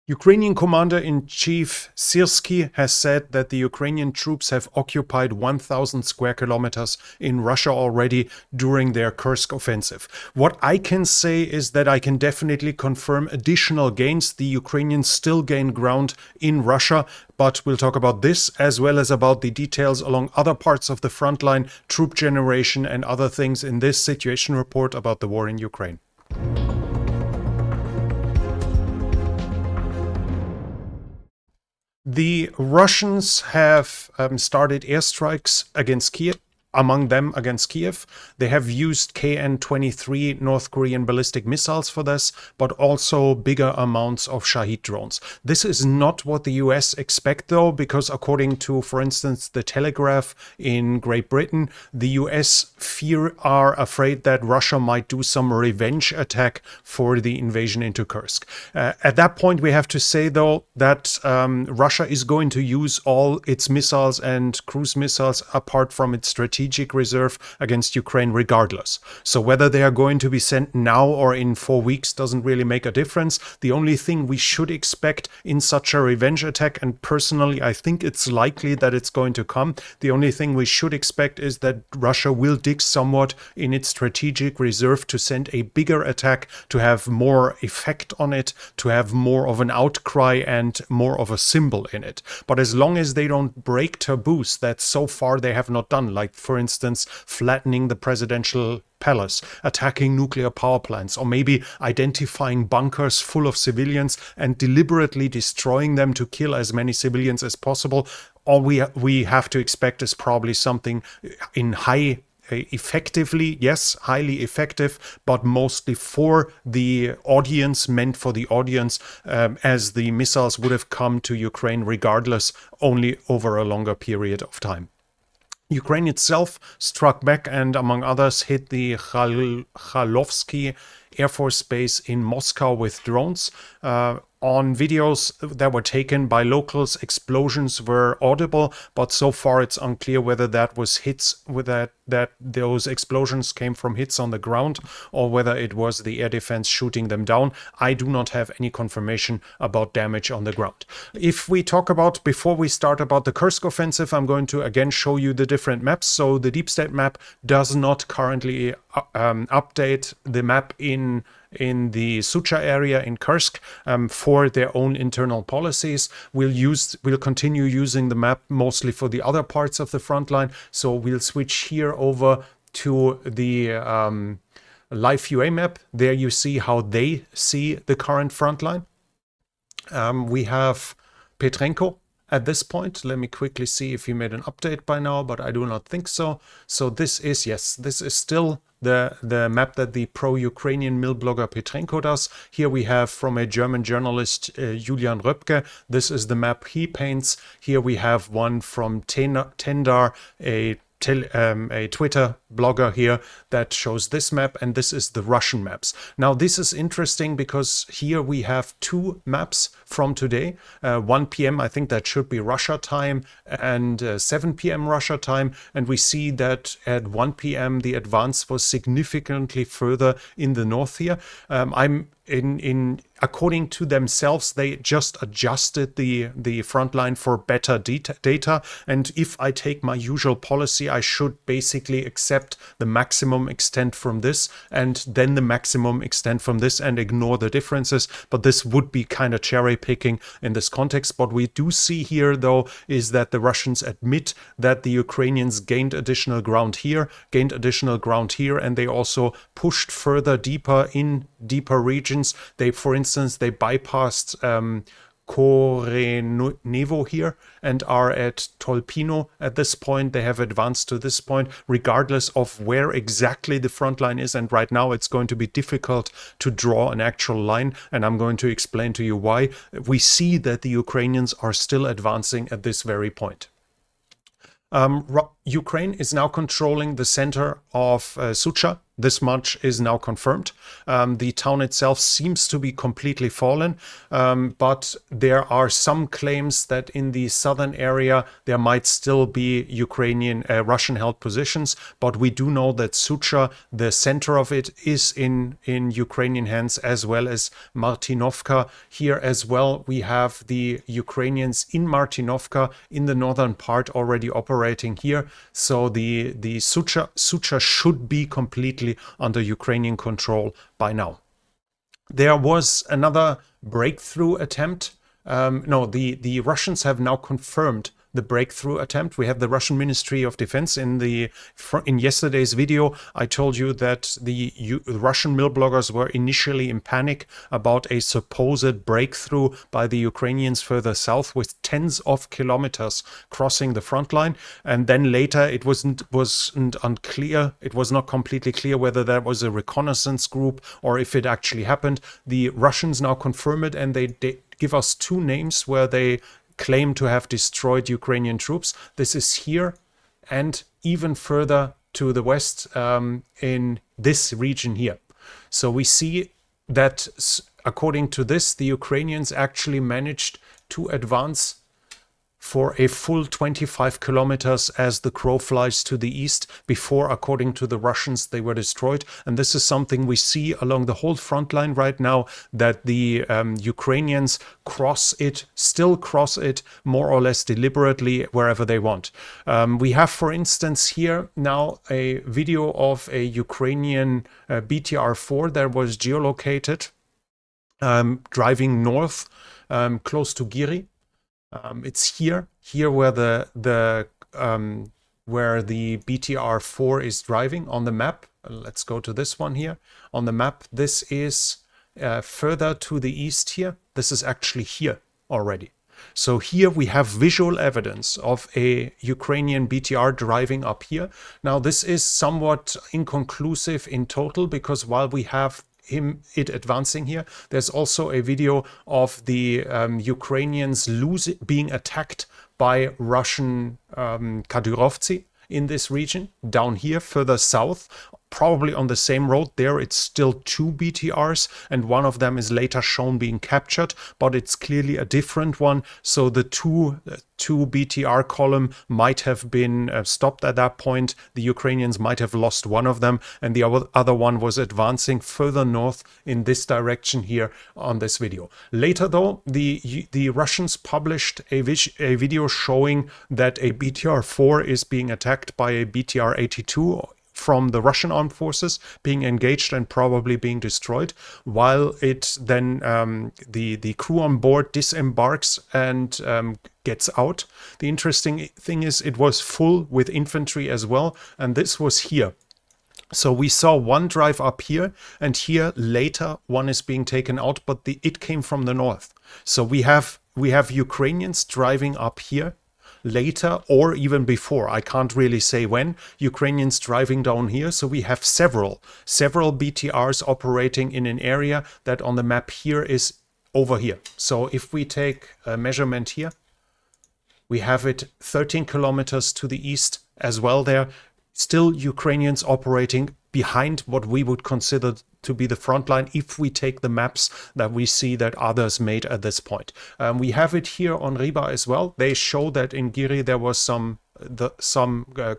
Ukrainian Commander-in-Chief Syrskyi has said that the Ukrainian troops have occupied 1,000 square kilometers in Russia already during their Kursk offensive. What I can say is that I can definitely confirm additional gains. The Ukrainians still gain ground in Russia, but we'll talk about this as well as about the details along other parts of the front line, troop generation and other things in this situation report about the war in Ukraine. The Russians have started airstrikes against Kiev, among them against Kiev. They have used KN-23 North Korean ballistic missiles for this, but also bigger amounts of Shahid drones. This is not what the US expect though, because according to, for instance, the Telegraph in Great Britain, the US are afraid that Russia might do some revenge attack for the invasion into Kursk. At that point, we have to say though that Russia is going to use all its missiles and cruise missiles apart from its strategic reserve against Ukraine regardless. So whether they are going to be sent now or in 4 weeks doesn't really make a difference. The only thing we should expect in such a revenge attack, and personally I think it's likely that it's going to come, the only thing we should expect is that Russia will dig somewhat in its strategic reserve to send a bigger attack, to have more effect on it, to have more of an outcry and more of a symbol in it. But as long as they don't break taboos that so far they have not done, like for instance, flattening the presidential palace, attacking nuclear power plants, or maybe identifying bunkers full of civilians and deliberately destroying them to kill as many civilians as possible, all we have to expect is probably something in highly effective, but mostly for the audience, meant for the audience, as the missiles would have come to Ukraine regardless, only over a longer period of time. Ukraine itself struck back and, among others, hit the Khalovsky Air Force Base in Moscow with drones. On videos that were taken by locals, explosions were audible, but so far it's unclear whether that was hits, that those explosions came from hits on the ground or whether it was the air defense shooting them down. I do not have any confirmation about damage on the ground. If we talk about, before we start about the Kursk offensive, I'm going to again show you the different maps. So the deep state map does not currently update the map in the Sucha area in Kursk for their own internal policies. We'll continue using the map mostly for the other parts of the front line. So we'll switch here over to the live UA map. There you see how they see the current front line. We have Petrenko at this point. Let me quickly see if he made an update by now, but I do not think so. So this is, yes, this is still the map that the pro-Ukrainian mill blogger Petrenko does. Here we have from a German journalist, Julian Röpke. This is the map he paints. Here we have one from Tendar, a Twitter blogger here that shows this map, and this is the Russian maps. Now this is interesting because here we have two maps from today, 1 p.m. I think that should be Russia time, and 7 p.m. Russia time, and we see that at 1 p.m. the advance was significantly further in the north here. According to themselves, they just adjusted the front line for better data. And if I take my usual policy, I should basically accept the maximum extent from this and then the maximum extent from this and ignore the differences. But this would be kind of cherry picking in this context. What we do see here, though, is that the Russians admit that the Ukrainians gained additional ground here, and they also pushed further deeper in deeper regions. They, for instance, they bypassed Korenevo here and are at Tolpino at this point. They have advanced to this point regardless of where exactly the front line is, and right now it's going to be difficult to draw an actual line, and I'm going to explain to you why. We see that the Ukrainians are still advancing at this very point. Ukraine is now controlling the center of Sucha This much is now confirmed. The town itself seems to be completely fallen, but there are some claims that in the southern area there might still be Ukrainian, Russian-held positions. But we do know that Sucha, the center of it, is in Ukrainian hands, as well as Martinovka. Here as well, we have the Ukrainians in Martinovka in the northern part already operating here. So the Sucha should be completely under Ukrainian control by now. There was another breakthrough attempt. No, the Russians have now confirmed the breakthrough attempt. We have the Russian Ministry of Defense in yesterday's video. I told you that the Russian mill bloggers were initially in panic about a supposed breakthrough by the Ukrainians further south with tens of kilometers crossing the front line. And then later it wasn't unclear. It was not completely clear whether that was a reconnaissance group or if it actually happened. The Russians now confirm it, and they give us two names where they claim to have destroyed Ukrainian troops. This is here and even further to the west in this region here. So we see that according to this, the Ukrainians actually managed to advance for a full 25 kilometers as the crow flies to the east before, according to the Russians, they were destroyed. And this is something we see along the whole front line right now, that the Ukrainians still cross it more or less deliberately wherever they want. We have, for instance, here now a video of a Ukrainian BTR-4 that was geolocated driving north close to Giri. It's here where the BTR-4 is driving on the map. Let's go to this one here on the map. This is further to the east here. This is actually here already. So here we have visual evidence of a Ukrainian BTR driving up here. Now this is somewhat inconclusive in total, because while we have it advancing here, there's also a video of the Ukrainians being attacked by Russian Kadyrovtsi in this region, down here further south, probably on the same road. There it's still two BTRs, and one of them is later shown being captured, but it's clearly a different one. So the two BTR column might have been stopped at that point. The Ukrainians might have lost one of them, and the other one was advancing further north in this direction here on this video. Later though, the Russians published a video showing that a BTR-4 is being attacked by a BTR-82 from the Russian armed forces, being engaged and probably being destroyed, while it then the crew on board disembarks and gets out. The interesting thing is it was full with infantry as well, and this was here. So we saw one drive up here, and here later one is being taken out, but it came from the north. So we have Ukrainians driving up here later, or even before, I can't really say when, Ukrainians driving down here. So we have several BTRs operating in an area that on the map here is over here. So if we take a measurement here, we have it 13 kilometers to the east as well there. Still Ukrainians operating behind what we would consider to be the front line if we take the maps that we see that others made at this point. We have it here on Riba as well. They show that in Giri there was some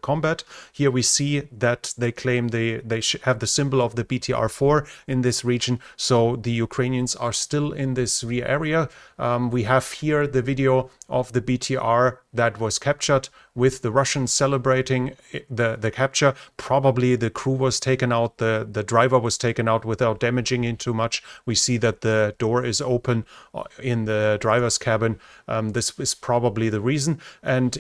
combat. Here we see that they claim they have the symbol of the BTR-4 in this region. So the Ukrainians are still in this rear area. We have here the video of the BTR that was captured with the Russians celebrating the capture. Probably the crew was taken out, the driver was taken out without damaging it too much. We see that the door is open in the driver's cabin. This is probably the reason. And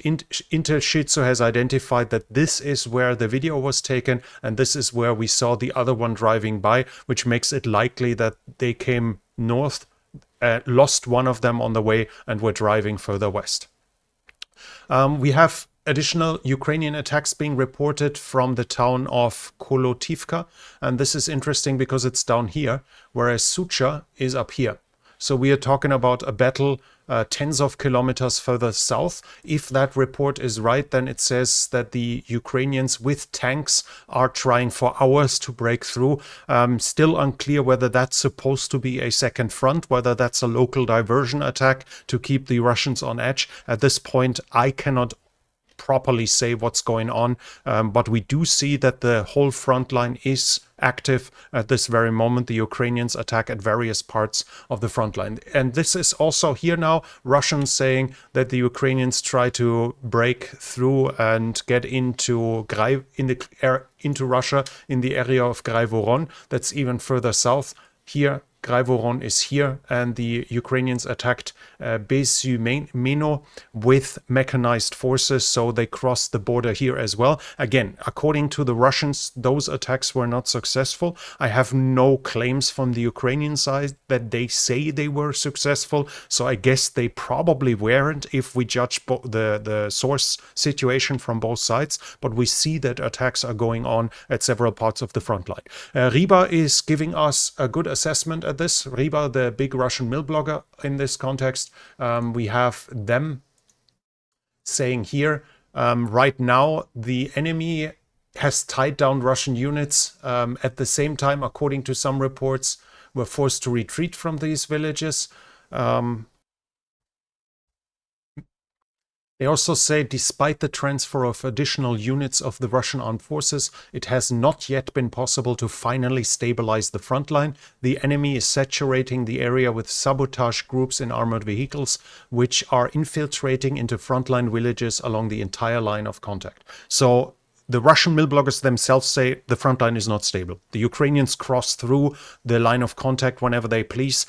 Shitsu has identified that this is where the video was taken, and this is where we saw the other one driving by, which makes it likely that they came north, lost one of them on the way, and were driving further west. We have additional Ukrainian attacks being reported from the town of Kolotivka, and this is interesting because it's down here, whereas Sucha is up here. So we are talking about a battle tens of kilometers further south. If that report is right, then it says that the Ukrainians with tanks are trying for hours to break through. Still unclear whether that's supposed to be a second front, whether that's a local diversion attack to keep the Russians on edge. At this point, I cannot properly say what's going on, but we do see that the whole front line is active at this very moment. The Ukrainians attack at various parts of the front line, and this is also here now Russians saying that the Ukrainians try to break through and get into into Russia in the area of Graivoron. That's even further south. Here Graivoron is here, and the Ukrainians attacked Bezymeno with mechanized forces, so they crossed the border here as well. Again, according to the Russians, those attacks were not successful. I have no claims from the Ukrainian side that they say they were successful, so I guess they probably weren't if we judge the source situation from both sides, but we see that attacks are going on at several parts of the front line. Riba is giving us a good assessment at this. Riba, the big Russian mill blogger in this context, we have them saying here, right now the enemy has tied down Russian units. At the same time, according to some reports, were forced to retreat from these villages. They also say, despite the transfer of additional units of the Russian armed forces, it has not yet been possible to finally stabilize the front line. The enemy is saturating the area with sabotage groups in armored vehicles, which are infiltrating into frontline villages along the entire line of contact. So the Russian mill bloggers themselves say the front line is not stable. The Ukrainians cross through the line of contact whenever they please.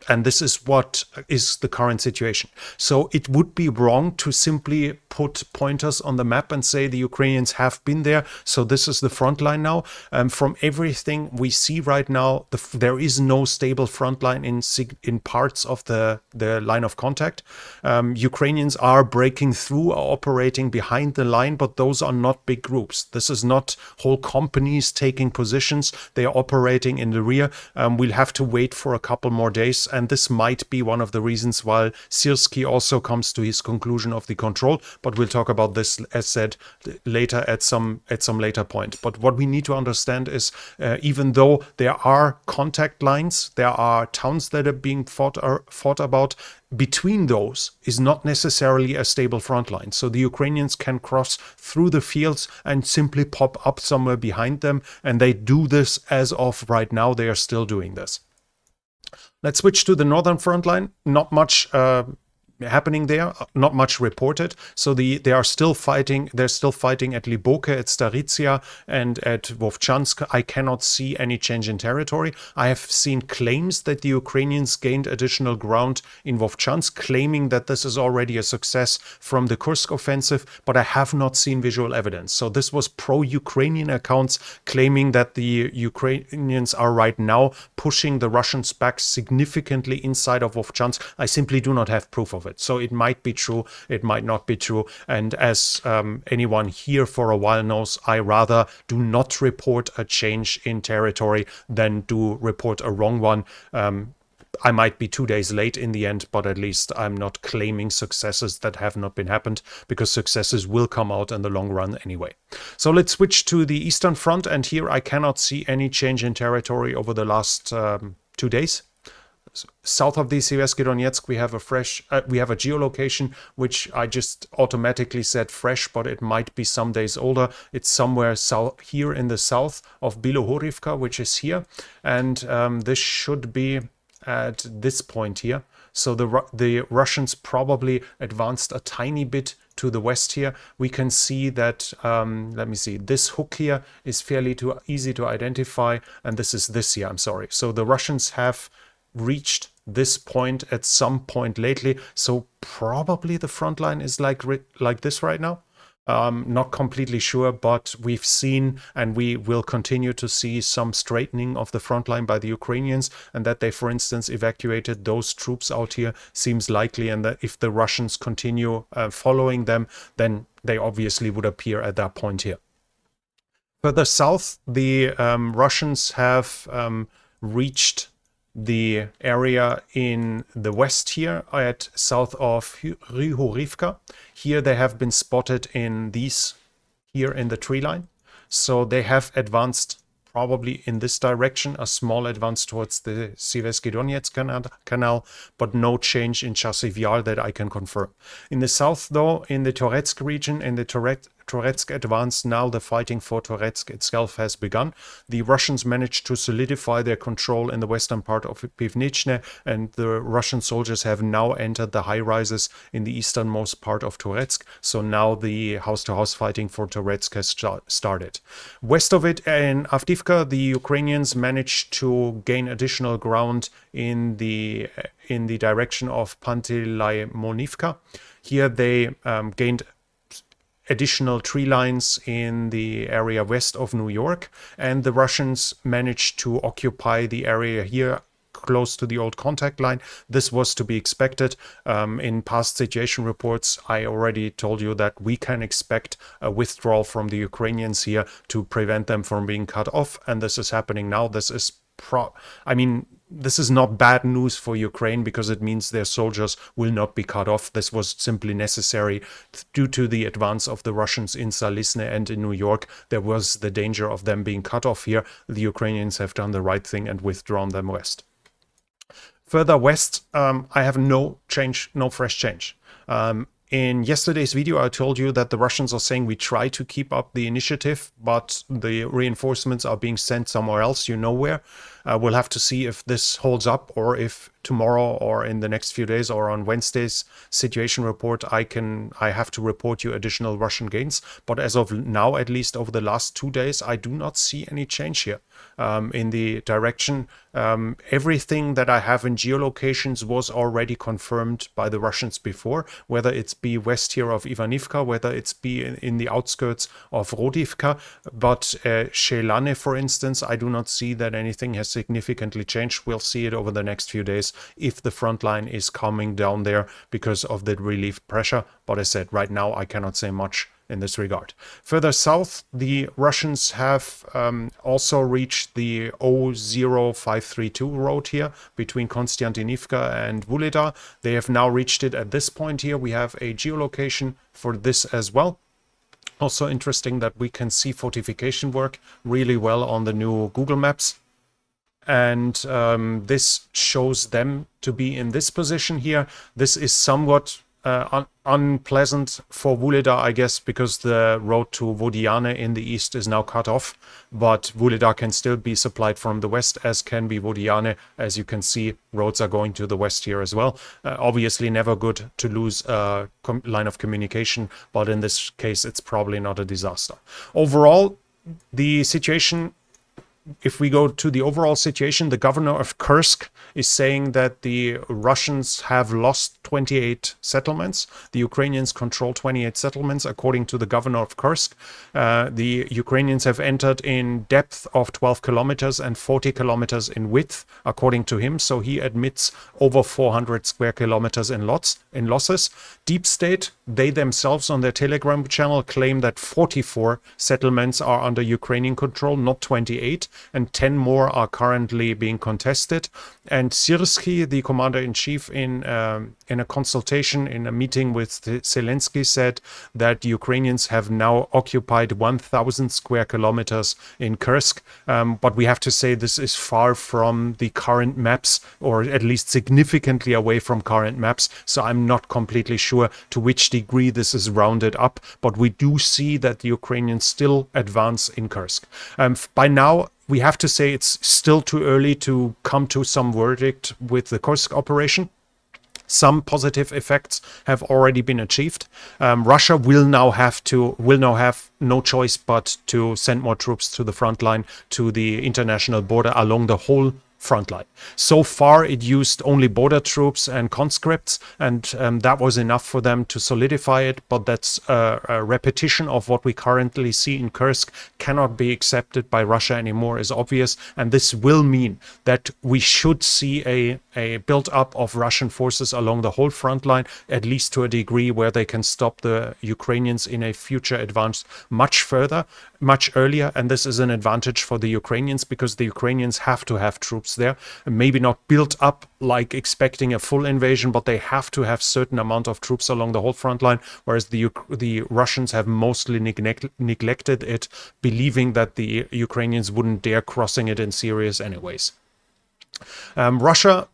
And this is what is the current situation. So it would be wrong to simply put pointers on the map and say the Ukrainians have been there, so this is the front line now. From everything we see right now, there is no stable front line in parts of the line of contact. Ukrainians are breaking through, are operating behind the line, but those are not big groups. This is not whole companies taking positions. They are operating in the rear. We'll have to wait for a couple more days, and this might be one of the reasons why Sirski also comes to his conclusion of the control, but we'll talk about this, as said, later at some later point. But what we need to understand is, even though there are contact lines, there are towns that are being fought about, between those is not necessarily a stable front line. So the Ukrainians can cross through the fields and simply pop up somewhere behind them, and they do this as of right now. They are still doing this. Let's switch to the northern front line. Not much happening there, not much reported. So they are still fighting. They're still fighting at Liboke, at Staritsia, and at Vovchansk. I cannot see any change in territory. I have seen claims that the Ukrainians gained additional ground in Vovchansk, claiming that this is already a success from the Kursk offensive, but I have not seen visual evidence. So this was pro-Ukrainian accounts claiming that the Ukrainians are right now pushing the Russians back significantly inside of Vovchansk. I simply do not have proof of it. So it might be true, it might not be true. And as anyone here for a while knows, I rather do not report a change in territory than do report a wrong one. I might be 2 days late in the end, but at least I'm not claiming successes that have not been happened, because successes will come out in the long run anyway. So let's switch to the Eastern Front, and here I cannot see any change in territory over the last 2 days. South of the Seversky Donetsk, we have a geolocation which I just automatically said fresh, but it might be some days older. It's somewhere south here in the south of Bilohorivka, which is here, and this should be at this point here. So the Russians probably advanced a tiny bit to the west here. We can see that, let me see, this hook here is fairly easy to identify, and this is this here, I'm sorry. So the Russians have reached this point at some point lately, so probably the front line is like this right now. Not completely sure, but we've seen, and we will continue to see, some straightening of the front line by the Ukrainians, and that they, for instance, evacuated those troops out here seems likely, and that if the Russians continue following them, then they obviously would appear at that point here. Further south, the Russians have reached the area in the west here at south of Ryhorivka. Here they have been spotted in these here in the tree line. So they have advanced probably in this direction, a small advance towards the Siversky Donetsk canal, but no change in Chasiv Yar that I can confirm. In the south, though, in the Toretsk region, in the Toretsk advance, now the fighting for Toretsk itself has begun. The Russians managed to solidify their control in the western part of Pivnichne, and the Russian soldiers have now entered the high rises in the easternmost part of Toretsk. So now the house-to-house fighting for Toretsk has started. West of it, in Avdiivka, the Ukrainians managed to gain additional ground in the direction of Pantelaimonivka. Here they gained additional tree lines in the area west of New York, and the Russians managed to occupy the area here close to the old contact line. This was to be expected. In past situation reports, I already told you that we can expect a withdrawal from the Ukrainians here to prevent them from being cut off, and this is happening now. This is this is not bad news for Ukraine because it means their soldiers will not be cut off. This was simply necessary due to the advance of the Russians in Zalizne and in New York. There was the danger of them being cut off here. The Ukrainians have done the right thing and withdrawn them west. Further west, I have no fresh change. In yesterday's video, I told you that the Russians are saying we try to keep up the initiative, but the reinforcements are being sent somewhere else, you know where. We'll have to see if this holds up, or if tomorrow or in the next few days or on Wednesday's situation report, I have to report you additional Russian gains. But as of now, at least over the last 2 days, I do not see any change here in the direction. Everything that I have in geolocations was already confirmed by the Russians before, whether it's be west here of Ivanivka, whether it's be in the outskirts of Rodivka. But Shelane, for instance, I do not see that anything has significantly changed. We'll see it over the next few days if the front line is coming down there because of the relief pressure. But as I said, right now I cannot say much in this regard. Further south, the Russians have also reached the 00532 road here between Konstantinivka and Vuhledar. They have now reached it at this point here. We have a geolocation for this as well. Also interesting that we can see fortification work really well on the new Google Maps. And this shows them to be in this position here. This is somewhat unpleasant for Vuhledar, I guess, because the road to Vodiane in the east is now cut off. But Vuhledar can still be supplied from the west, as can be Vodiane. As you can see, roads are going to the west here as well. Obviously never good to lose a line of communication, but in this case, it's probably not a disaster. Overall, the situation, if we go to the overall situation, the governor of Kursk is saying that the Russians have lost 28 settlements. The Ukrainians control 28 settlements, according to the governor of Kursk. The Ukrainians have entered in depth of 12 kilometers and 40 kilometers in width, according to him. So he admits over 400 square kilometers in losses. Deep State, they themselves on their Telegram channel claim that 44 settlements are under Ukrainian control, not 28. And 10 more are currently being contested. And Syrskyi, the commander-in-chief, in a consultation, in a meeting with Zelensky, said that Ukrainians have now occupied 1,000 square kilometers in Kursk. But we have to say this is far from the current maps, or at least significantly away from current maps. So I'm not completely sure to which degree this is rounded up. But we do see that the Ukrainians still advance in Kursk. By now, we have to say it's still too early to come to some verdict with the Kursk operation. Some positive effects have already been achieved. Russia will now have no choice but to send more troops to the front line, to the international border along the whole front line. So far, it used only border troops and conscripts, and that was enough for them to solidify it. But that's a repetition of what we currently see in Kursk cannot be accepted by Russia anymore, is obvious. And this will mean that we should see a build-up of Russian forces along the whole front line, at least to a degree where they can stop the Ukrainians in a future advance much further. much earlier, and this is an advantage for the Ukrainians because the Ukrainians have to have troops there, maybe not built up like expecting a full invasion, but they have to have certain amount of troops along the whole front line, whereas the Russians have mostly neglected it, believing that the Ukrainians wouldn't dare crossing it in serious anyways. Russia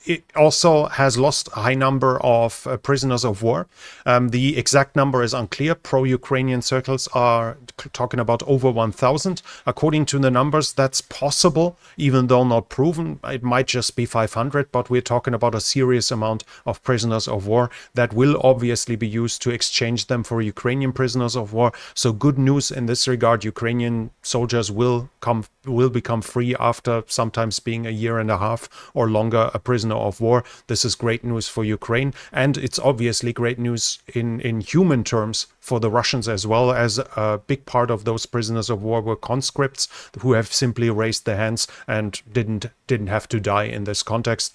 it also has lost a high number of prisoners of war. The exact number is unclear. Pro-Ukrainian circles are talking about over 1,000. According to the numbers, that's possible, even though not proven. It might just be 500, but we're talking about a serious amount of prisoners of war that will obviously be used to exchange them for Ukrainian prisoners of war. So good news in this regard. Ukrainian soldiers will become free after sometimes being a year and a half or longer a prisoner of war. This is great news for Ukraine, and it's obviously great news in human terms for the Russians as well, as a big part of those prisoners of war were conscripts who have simply raised their hands and didn't have to die in this context.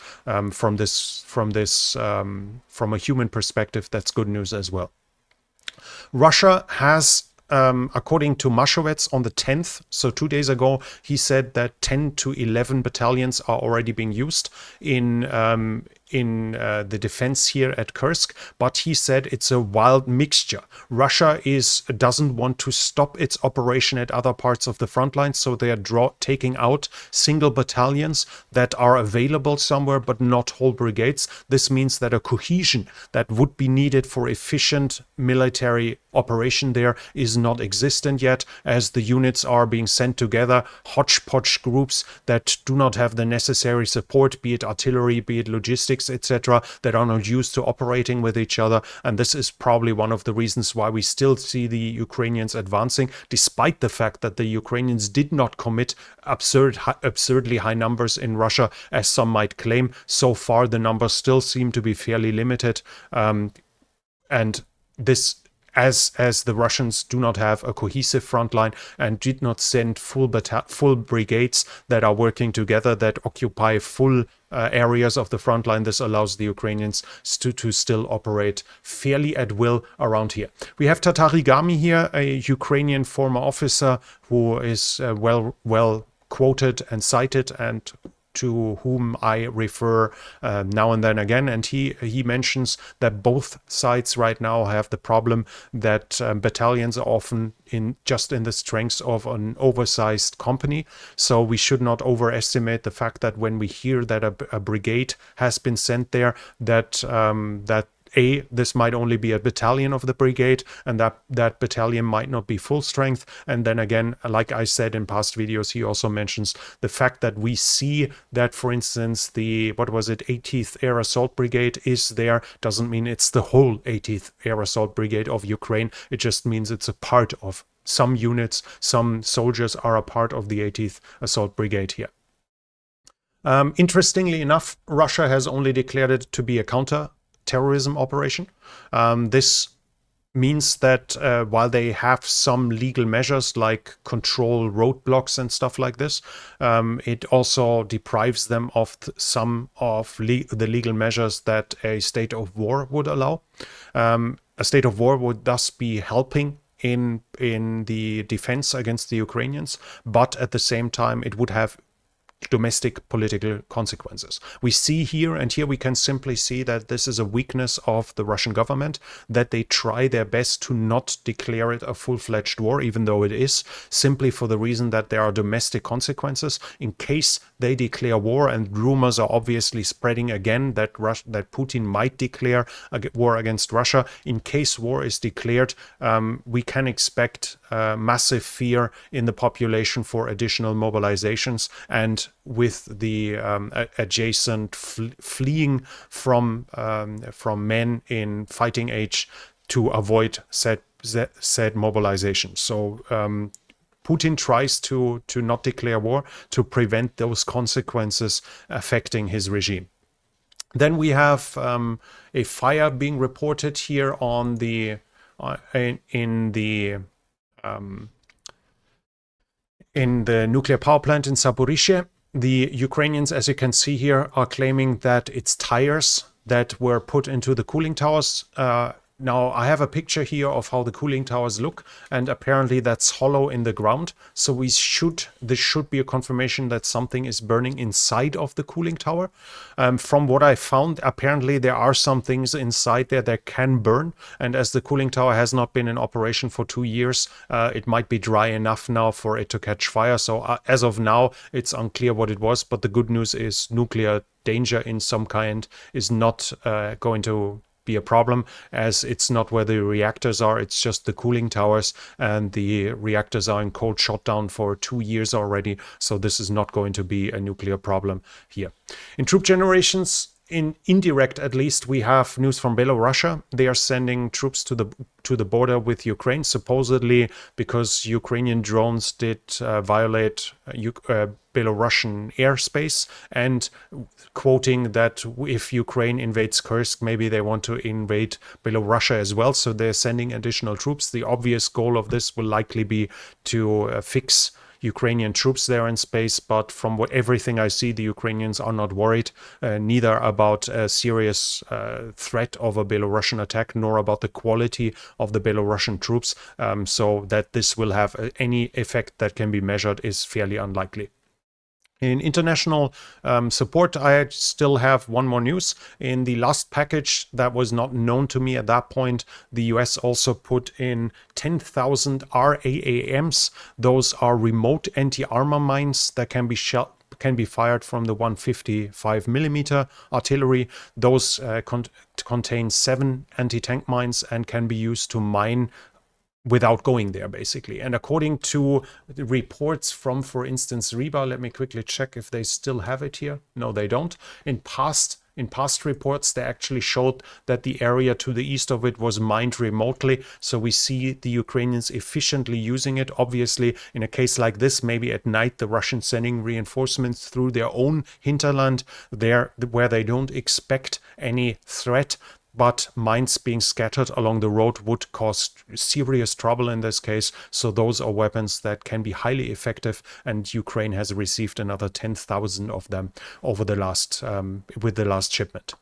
From a human perspective, that's good news as well. Russia has according to Mashowetz on the 10th, so 2 days ago, he said that 10 to 11 battalions are already being used in the defense here at Kursk, but he said it's a wild mixture. Russia doesn't want to stop its operation at other parts of the front line, so they are taking out single battalions that are available somewhere, but not whole brigades. This means that a cohesion that would be needed for efficient military operation there is not existent yet, as the units are being sent together, hodgepodge groups that do not have the necessary support, be it artillery, be it logistics, etc., that are not used to operating with each other. And this is probably one of the reasons why we still see the Ukrainians advancing, despite the fact that the Ukrainians did not commit absurdly high numbers in Russia, as some might claim. So far, the numbers still seem to be fairly limited. And this, as the Russians do not have a cohesive front line and did not send full brigades that are working together, that occupy full areas of the front line, this allows the Ukrainians to still operate fairly at will around here. We have Tatarigami here, a Ukrainian former officer who is well quoted and cited, and to whom I refer now and then again, and he mentions that both sides right now have the problem that battalions are often just in the strength of an oversized company. So we should not overestimate the fact that when we hear that a brigade has been sent there, that this might only be a battalion of the brigade, and that battalion might not be full strength. And then again, like I said in past videos, he also mentions the fact that we see that, for instance, the 80th Air Assault Brigade is there, doesn't mean it's the whole 80th Air Assault Brigade of Ukraine. It just means it's a part of some units. Some soldiers are a part of the 80th Assault Brigade here. Interestingly enough, Russia has only declared it to be a counter-terrorism operation. This means that while they have some legal measures like control roadblocks and stuff like this, it also deprives them of some of the legal measures that a state of war would allow. A state of war would thus be helping in the defense against the Ukrainians, but at the same time it would have domestic political consequences. We see here, and here we can simply see that this is a weakness of the Russian government, that they try their best to not declare it a full-fledged war, even though it is, simply for the reason that there are domestic consequences in case they declare war. And rumors are obviously spreading again that Putin might declare a war against Russia. In case war is declared, we can expect massive fear in the population for additional mobilizations, and with the adjacent fleeing from men in fighting age to avoid said mobilization. So Putin tries to not declare war to prevent those consequences affecting his regime. Then we have a fire being reported here on the in the nuclear power plant in Zaporizhzhia. The Ukrainians, as you can see here, are claiming that it's tires that were put into the cooling towers Now, I have a picture here of how the cooling towers look, and apparently that's hollow in the ground. So this should be a confirmation that something is burning inside of the cooling tower. From what I found, apparently there are some things inside there that can burn. And as the cooling tower has not been in operation for 2 years, it might be dry enough now for it to catch fire. So as of now, it's unclear what it was. But the good news is nuclear danger in some kind is not going to be a problem, as it's not where the reactors are, it's just the cooling towers, and the reactors are in cold shutdown for 2 years already, so this is not going to be a nuclear problem here. In troop generations, in indirect at least, we have news from Belarus. They are sending troops to the border with Ukraine, supposedly because Ukrainian drones did violate Belarusian airspace, and quoting that if Ukraine invades Kursk, maybe they want to invade Belarus as well. So they're sending additional troops. The obvious goal of this will likely be to fix Ukrainian troops there in space, but from everything I see, the Ukrainians are not worried, neither about a serious threat of a Belarusian attack, nor about the quality of the Belarusian troops. So that this will have any effect that can be measured is fairly unlikely. In international support, I still have one more news. In the last package that was not known to me at that point, the US also put in 10,000 RAAMs. Those are remote anti-armor mines that can be fired from the 155mm artillery. Those contain 7 anti-tank mines and can be used to mine without going there, basically. And according to the reports from, for instance, Reba, let me quickly check if they still have it here. No, they don't. In past reports, they actually showed that the area to the east of it was mined remotely. So we see the Ukrainians efficiently using it. Obviously, in a case like this, maybe at night, the Russians sending reinforcements through their own hinterland there where they don't expect any threat. But mines being scattered along the road would cause serious trouble in this case. So those are weapons that can be highly effective, and Ukraine has received another 10,000 of them over the last with the last shipment.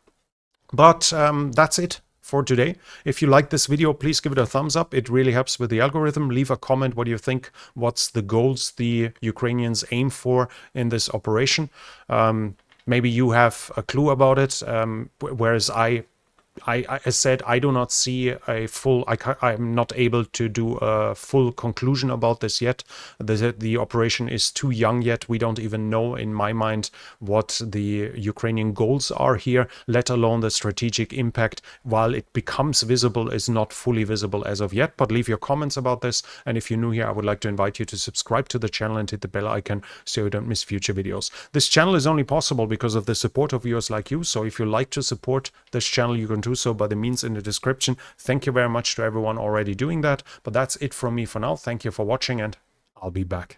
But that's it for today. If you like this video, please give it a thumbs up. It really helps with the algorithm. Leave a comment. What do you think? What's the goals the Ukrainians aim for in this operation? Maybe you have a clue about it, whereas I said, I do not see a full, I'm not able to do a full conclusion about this yet. The operation is too young yet. We don't even know, in my mind, what the Ukrainian goals are here, let alone the strategic impact. While it becomes visible, is not fully visible as of yet. But leave your comments about this. And if you're new here, I would like to invite you to subscribe to the channel and hit the bell icon so you don't miss future videos. This channel is only possible because of the support of viewers like you. So if you like to support this channel, you can do so by the means in the description. Thank you very much to everyone already doing that. But that's it from me for now. Thank you for watching, and I'll be back.